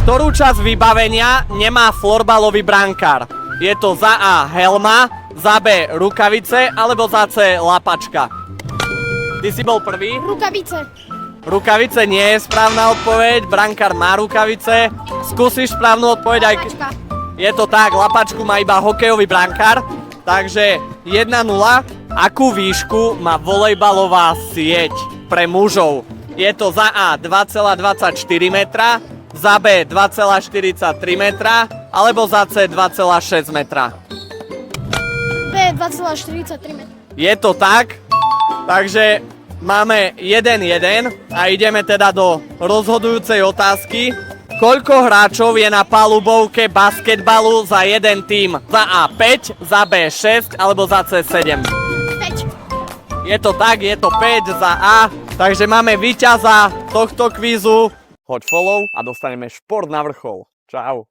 Ktorú časť vybavenia nemá florbalový brankár? Je to za A helma, za B rukavice, alebo za C lapačka? Ty si bol prvý? Rukavice. Rukavice nie je správna odpoveď, brankár má rukavice. Skúsiš správnu odpoveď aj... Lapačka. Je to tak, lapačku má iba hokejový brankár, takže 1-0. Akú výšku má volejbalová sieť pre mužov? Je to za A 2,24 metra, za B 2,43 metra, alebo za C 2,6 metra? B 2,43 metra. Je to tak, takže máme 1-1 a ideme teda do rozhodujúcej otázky. Koľko hráčov je na palubovke basketbalu za jeden tím? Za A 5, za B 6 alebo za C 7? 5. Je to tak, je to 5 za A, takže máme víťaza tohto kvízu. Hoď follow a dostaneme šport na vrchol. Čau.